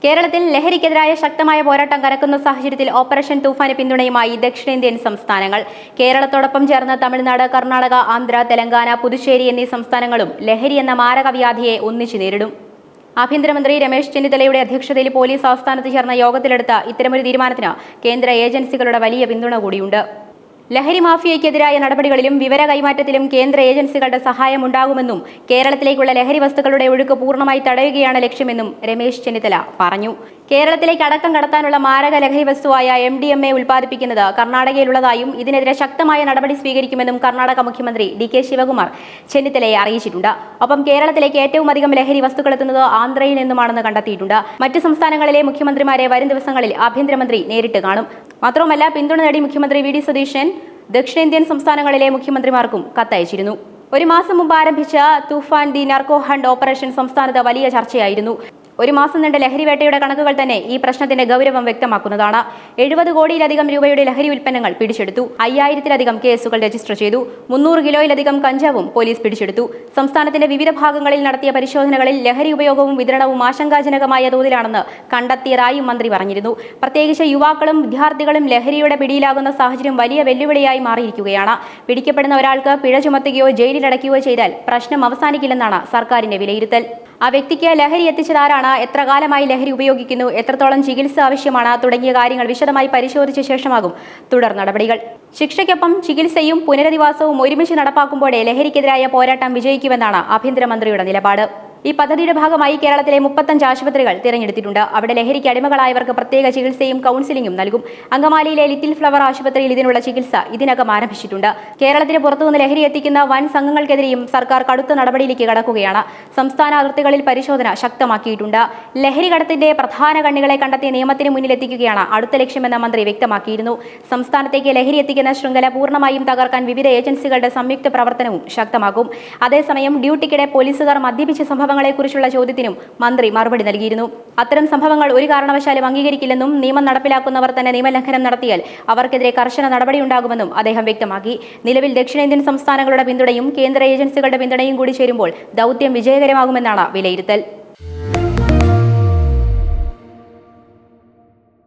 കേരളത്തിൽ ലഹരിക്കെതിരായ ശക്തമായ പോരാട്ടം കനക്കുന്ന സാഹചര്യത്തിൽ ഓപ്പറേഷൻ തൂഫാന് പിന്തുണയുമായി ദക്ഷിണേന്ത്യൻ സംസ്ഥാനങ്ങൾ. കേരളത്തോടൊപ്പം ചേർന്ന് തമിഴ്നാട്, കർണാടക, ആന്ധ്ര, തെലങ്കാന, പുതുച്ചേരി എന്നീ സംസ്ഥാനങ്ങളും ലഹരി എന്ന മാരകവ്യാധിയെ ഒന്നിച്ചു നേരിടും. ആഭ്യന്തരമന്ത്രി രമേശ് ചെന്നിത്തലയുടെ അധ്യക്ഷതയിൽ പോലീസ് ആസ്ഥാനത്ത് ചേർന്ന യോഗത്തിലെടുത്ത ഇത്തരമൊരു തീരുമാനത്തിന് കേന്ദ്ര ഏജൻസികളുടെ വലിയ പിന്തുണ കൂടിയുണ്ട്. ലഹരി മാഫിയയ്ക്കെതിരായ നടപടികളിലും വിവര കൈമാറ്റത്തിലും കേന്ദ്ര ഏജൻസികളുടെ സഹായമുണ്ടാകുമെന്നും കേരളത്തിലേക്കുള്ള ലഹരി വസ്തുക്കളുടെ ഒഴുക്ക് പൂർണ്ണമായി തടയുകയാണ് ലക്ഷ്യമെന്നും രമേശ് ചെന്നിത്തല പറഞ്ഞു. കേരളത്തിലേക്ക് അടക്കം കടത്താനുള്ള മാരക ലഹരി വസ്തുവായ MDMA ഉൽപ്പാദിപ്പിക്കുന്നത് കർണാടകയിലുള്ളതായും ഇതിനെതിരെ ശക്തമായ നടപടി സ്വീകരിക്കുമെന്നും കർണാടക മുഖ്യമന്ത്രി DK ശിവകുമാർ ചെന്നിത്തലയെ അറിയിച്ചിട്ടുണ്ട്. ഒപ്പം കേരളത്തിലേക്ക് ഏറ്റവും അധികം ലഹരി വസ്തുക്കൾ എത്തുന്നത് ആന്ധ്രയിൽ നിന്നുമാണെന്ന് കണ്ടെത്തിയിട്ടുണ്ട്. മറ്റ് സംസ്ഥാനങ്ങളിലെ മുഖ്യമന്ത്രിമാരെ വരും ദിവസങ്ങളിൽ ആഭ്യന്തരമന്ത്രി നേരിട്ട് കാണും. മാത്രവുമല്ല, പിന്തുണ നേടി മുഖ്യമന്ത്രി VD സതീശൻ ദക്ഷിണേന്ത്യൻ സംസ്ഥാനങ്ങളിലെ മുഖ്യമന്ത്രിമാർക്കും കത്തയച്ചിരുന്നു. ഒരു മാസം മുമ്പ് ആരംഭിച്ച തൂഫാൻ ദി നാർക്കോ ഹണ്ട് ഓപ്പറേഷൻ സംസ്ഥാനത്ത് വലിയ ചർച്ചയായിരുന്നു. ഒരു മാസം നീണ്ട ലഹരിവേട്ടയുടെ കണക്കുകൾ തന്നെ ഈ പ്രശ്നത്തിന്റെ ഗൗരവം വ്യക്തമാക്കുന്നതാണ്. 70 കോടിയിലധികം രൂപയുടെ ലഹരി ഉൽപ്പന്നങ്ങൾ പിടിച്ചെടുത്തു. 5000-ലധികം കേസുകൾ രജിസ്റ്റർ ചെയ്തു. 300 കിലോയിലധികം കഞ്ചാവും പോലീസ് പിടിച്ചെടുത്തു. സംസ്ഥാനത്തിന്റെ വിവിധ ഭാഗങ്ങളിൽ നടത്തിയ പരിശോധനകളിൽ ലഹരി ഉപയോഗവും വിതരണവും ആശങ്കാജനകമായ തോതിലാണെന്ന് കണ്ടെത്തിയതായും മന്ത്രി പറഞ്ഞിരുന്നു. പ്രത്യേകിച്ച് യുവാക്കളും വിദ്യാർത്ഥികളും ലഹരിയുടെ പിടിയിലാകുന്ന സാഹചര്യം വലിയ വെല്ലുവിളിയായി മാറിയിരിക്കുകയാണ്. പിടിക്കപ്പെടുന്ന ഒരാൾക്ക് പിഴ ചുമത്തുകയോ ജയിലിലടയ്ക്കുകയോ ചെയ്താൽ പ്രശ്നം അവസാനിക്കില്ലെന്നാണ് സർക്കാരിന്റെ വിലയിരുത്തൽ. ആ വ്യക്തിക്ക് ലഹരി എത്തിച്ചതാരാണ്, എത്ര കാലമായി ലഹരി ഉപയോഗിക്കുന്നു, എത്രത്തോളം ചികിത്സ ആവശ്യമാണ് തുടങ്ങിയ കാര്യങ്ങൾ വിശദമായി പരിശോധിച്ച ശേഷമാകും തുടർ നടപടികൾ. ശിക്ഷയ്ക്കൊപ്പം ചികിത്സയും പുനരധിവാസവും ഒരുമിച്ച് നടപ്പാക്കുമ്പോഴേ ലഹരിക്കെതിരായ പോരാട്ടം വിജയിക്കുമെന്നാണ് ആഭ്യന്തരമന്ത്രിയുടെ നിലപാട്. ഈ പദ്ധതിയുടെ ഭാഗമായി കേരളത്തിലെ 35 ആശുപത്രികൾ തിരഞ്ഞെടുത്തിട്ടുണ്ട്. അവിടെ ലഹരിക്ക് അടിമകളായവർക്ക് പ്രത്യേക ചികിത്സയും കൗൺസിലിംഗും നൽകും. അങ്കമാലിയിലെ ലിറ്റിൽ ഫ്ലവർ ആശുപത്രിയിൽ ഇതിനുള്ള ചികിത്സ ഇതിനകം ആരംഭിച്ചിട്ടുണ്ട്. കേരളത്തിന് പുറത്തുനിന്ന് ലഹരി എത്തിക്കുന്ന വൻ സംഘങ്ങൾക്കെതിരെയും സർക്കാർ കടുത്ത നടപടിയിലേക്ക് കടക്കുകയാണ്. സംസ്ഥാന അതിർത്തികളിൽ പരിശോധന ശക്തമാക്കിയിട്ടുണ്ട്. ലഹരി കടത്തിന്റെ പ്രധാന കണ്ണികളെ കണ്ടെത്തി നിയമത്തിന് മുന്നിലെത്തിക്കുകയാണ് അടുത്ത ലക്ഷ്യമെന്ന് മന്ത്രി വ്യക്തമാക്കിയിരുന്നു. സംസ്ഥാനത്തേക്ക് ലഹരി എത്തിക്കുന്ന ശൃംഖല പൂർണ്ണമായും തകർക്കാൻ വിവിധ ഏജൻസികളുടെ സംയുക്ത പ്രവർത്തനവും ശക്തമാക്കും. അതേസമയം ഡ്യൂട്ടിക്കിടെ പോലീസുകാർ മദ്യപിച്ച സംഭവങ്ങളെക്കുറിച്ചുള്ള ചോദ്യത്തിനും മന്ത്രി മറുപടി നൽകിയിരുന്നു. അത്തരം സംഭവങ്ങൾ ഒരു കാരണവശാലും അംഗീകരിക്കില്ലെന്നും നിയമം നടപ്പിലാക്കുന്നവർ തന്നെ നിയമലംഘനം നടത്തിയാൽ അവർക്കെതിരെ കർശന നടപടിയുണ്ടാകുമെന്നും അദ്ദേഹം വ്യക്തമാക്കി. നിലവിൽ ദക്ഷിണേന്ത്യൻ സംസ്ഥാനങ്ങളുടെ പിന്തുണയും കേന്ദ്ര ഏജൻസികളുടെ പിന്തുണയും കൂടി ചേരുമ്പോൾ ദൗത്യം വിജയകരമാകുമെന്നാണ് വിലയിരുത്തൽ.